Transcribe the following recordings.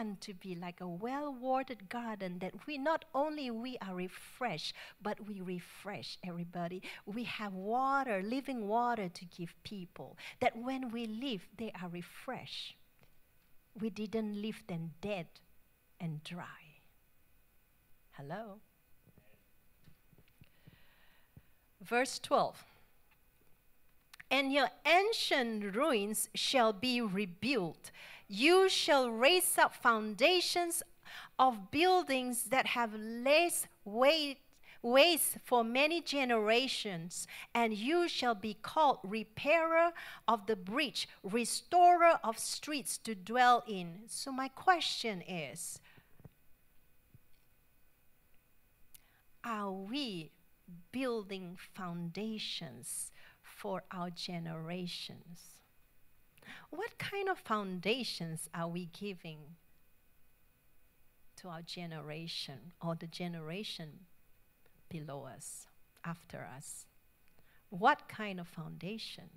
want to be like a well-watered garden, that we not only we are refreshed, but we refresh everybody. We have water, living water to give people, that when we leave, they are refreshed. We didn't leave them dead and dry. Hello? Verse 12. And your ancient ruins shall be rebuilt. You shall raise up foundations of buildings that have laid waste for many generations, and you shall be called repairer of the breach, restorer of streets to dwell in. So my question is, are we building foundations for our generations? What kind of foundations are we giving to our generation or the generation below us, after us? What kind of foundation?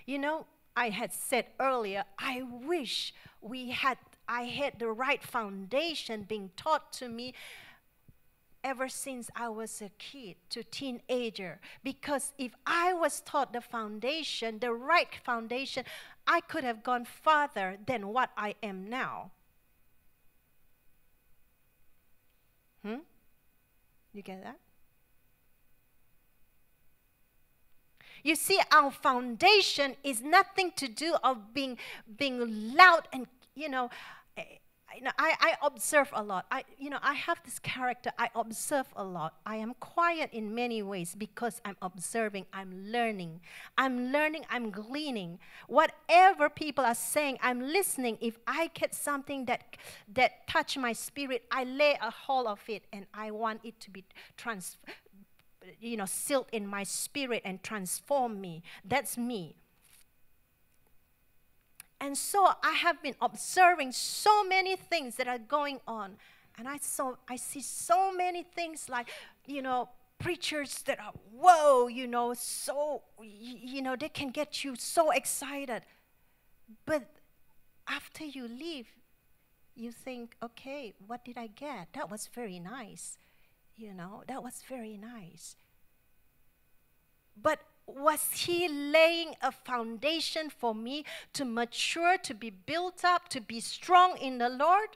You know, I had said earlier, I wish I had the right foundation being taught to me ever since I was a kid to teenager. Because if I was taught the foundation, the right foundation, I could have gone farther than what I am now. You get that? You see, our foundation is nothing to do of being loud and, I observe a lot. I have this character. I observe a lot. I am quiet in many ways because I'm observing. I'm learning. I'm gleaning. Whatever people are saying, I'm listening. If I get something that touch my spirit, I lay a hold of it, and I want it to be sealed in my spirit and transform me. That's me. And so I have been observing so many things that are going on. And I see so many things like, preachers that are, they can get you so excited. But after you leave, you think, okay, what did I get? That was very nice. That was very nice. But was he laying a foundation for me to mature, to be built up, to be strong in the Lord?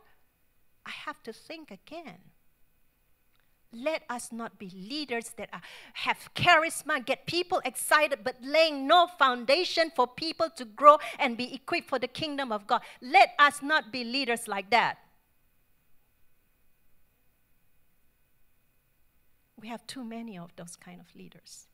I have to think again. Let us not be leaders that have charisma, get people excited, but laying no foundation for people to grow and be equipped for the kingdom of God. Let us not be leaders like that. We have too many of those kind of leaders.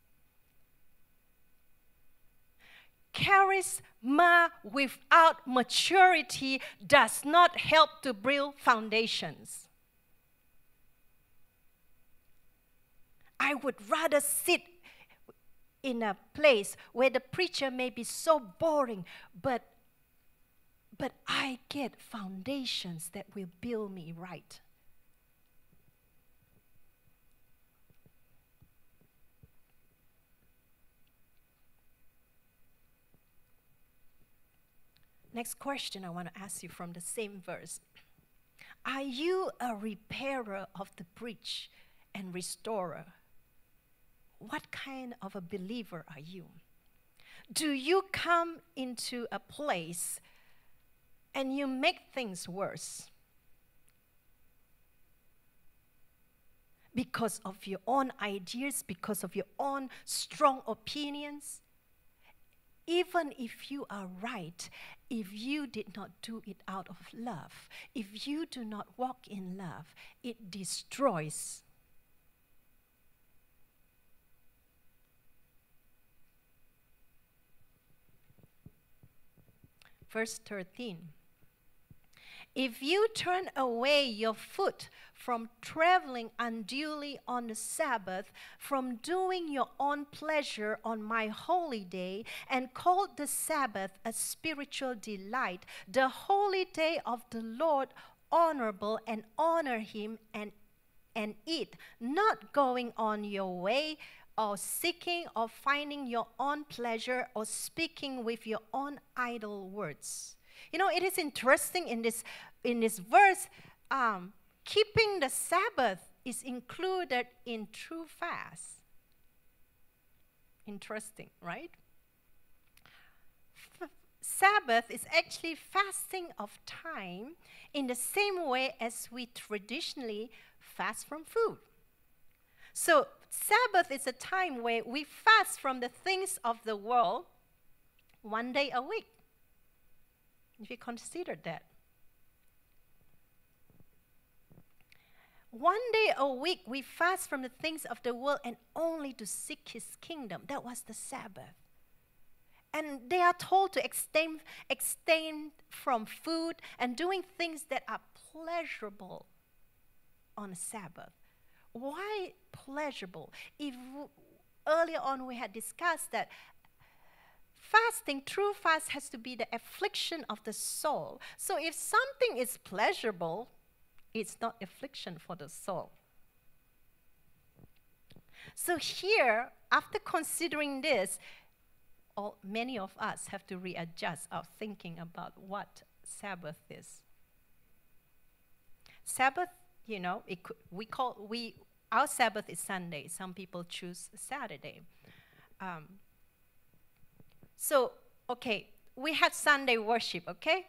Charisma without maturity does not help to build foundations. I would rather sit in a place where the preacher may be so boring, but I get foundations that will build me right. Next question I want to ask you from the same verse. Are you a repairer of the breach and restorer? What kind of a believer are you? Do you come into a place and you make things worse because of your own ideas, because of your own strong opinions? Even if you are right, if you did not do it out of love, if you do not walk in love, it destroys. Verse 13. If you turn away your foot from traveling unduly on the Sabbath, from doing your own pleasure on my holy day, and call the Sabbath a spiritual delight, the holy day of the Lord honorable, and honor him and eat, not going on your way, or seeking or finding your own pleasure, or speaking with your own idle words. It is interesting in this in this verse, keeping the Sabbath is included in true fast. Interesting, right? Sabbath is actually fasting of time in the same way as we traditionally fast from food. So Sabbath is a time where we fast from the things of the world 1 day a week. If you consider that. 1 day a week we fast from the things of the world and only to seek His kingdom. That was the Sabbath. And they are told to abstain from food and doing things that are pleasurable on a Sabbath. Why pleasurable? If earlier on we had discussed that fasting, true fast, has to be the affliction of the soul. So if something is pleasurable, it's not affliction for the soul. So here, after considering this, many of us have to readjust our thinking about what Sabbath is. Sabbath, you know, our Sabbath is Sunday. Some people choose Saturday. Okay, we had Sunday worship, okay?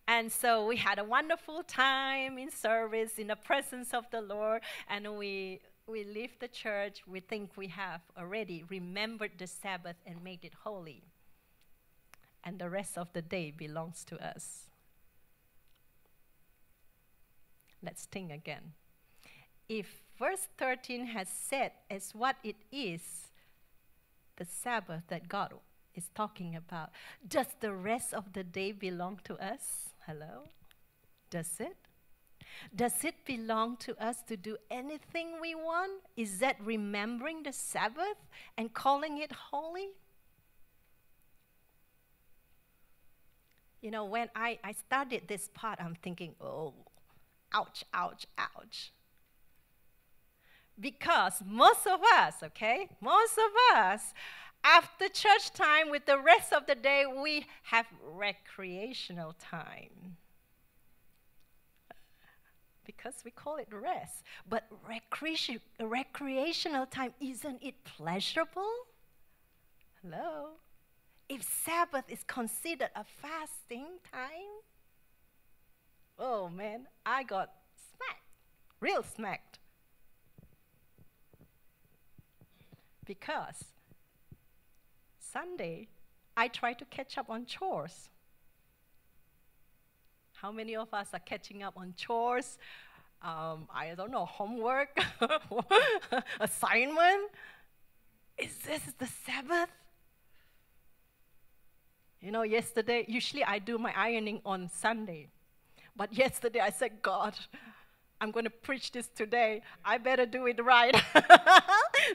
And so we had a wonderful time in service, in the presence of the Lord, and we leave the church. We think we have already remembered the Sabbath and made it holy. And the rest of the day belongs to us. Let's think again. If verse 13 has said as what it is, the Sabbath that God is talking about, does the rest of the day belong to us? Hello? Does it? Does it belong to us to do anything we want? Is that remembering the Sabbath and calling it holy? You know, when I studied this part, I'm thinking, oh, ouch, ouch, ouch. Because most of us, after church time with the rest of the day, we have recreational time. Because we call it rest. But recreational time, isn't it pleasurable? Hello? If Sabbath is considered a fasting time, oh man, I got smacked, real smacked. Because Sunday, I try to catch up on chores. How many of us are catching up on chores? I don't know, homework, assignment? Is this the Sabbath? You know, yesterday, usually I do my ironing on Sunday. But yesterday I said, God, I'm going to preach this today. I better do it right.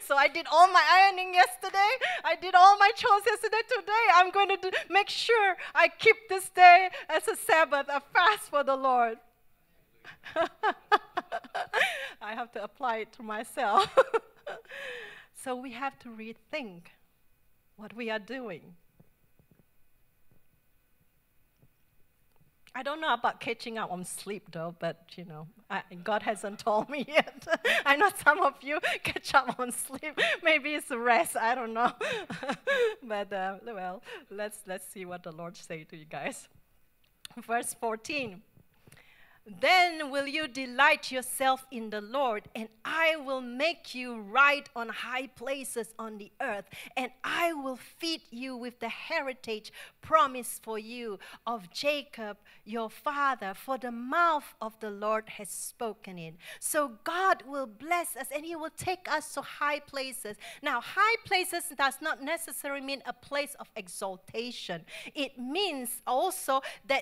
So I did all my ironing yesterday. I did all my chores yesterday. Today I'm going to make sure I keep this day as a Sabbath, a fast for the Lord. I have to apply it to myself. So we have to rethink what we are doing. I don't know about catching up on sleep, though, but, you know, God hasn't told me yet. I know some of you catch up on sleep. Maybe it's rest. I don't know. But, well, let's see what the Lord say to you guys. Verse 14. Then will you delight yourself in the Lord, and I will make you ride on high places on the earth, and I will feed you with the heritage promised for you of Jacob, your father, for the mouth of the Lord has spoken it. So God will bless us, and He will take us to high places. Now, high places does not necessarily mean a place of exaltation. It means also that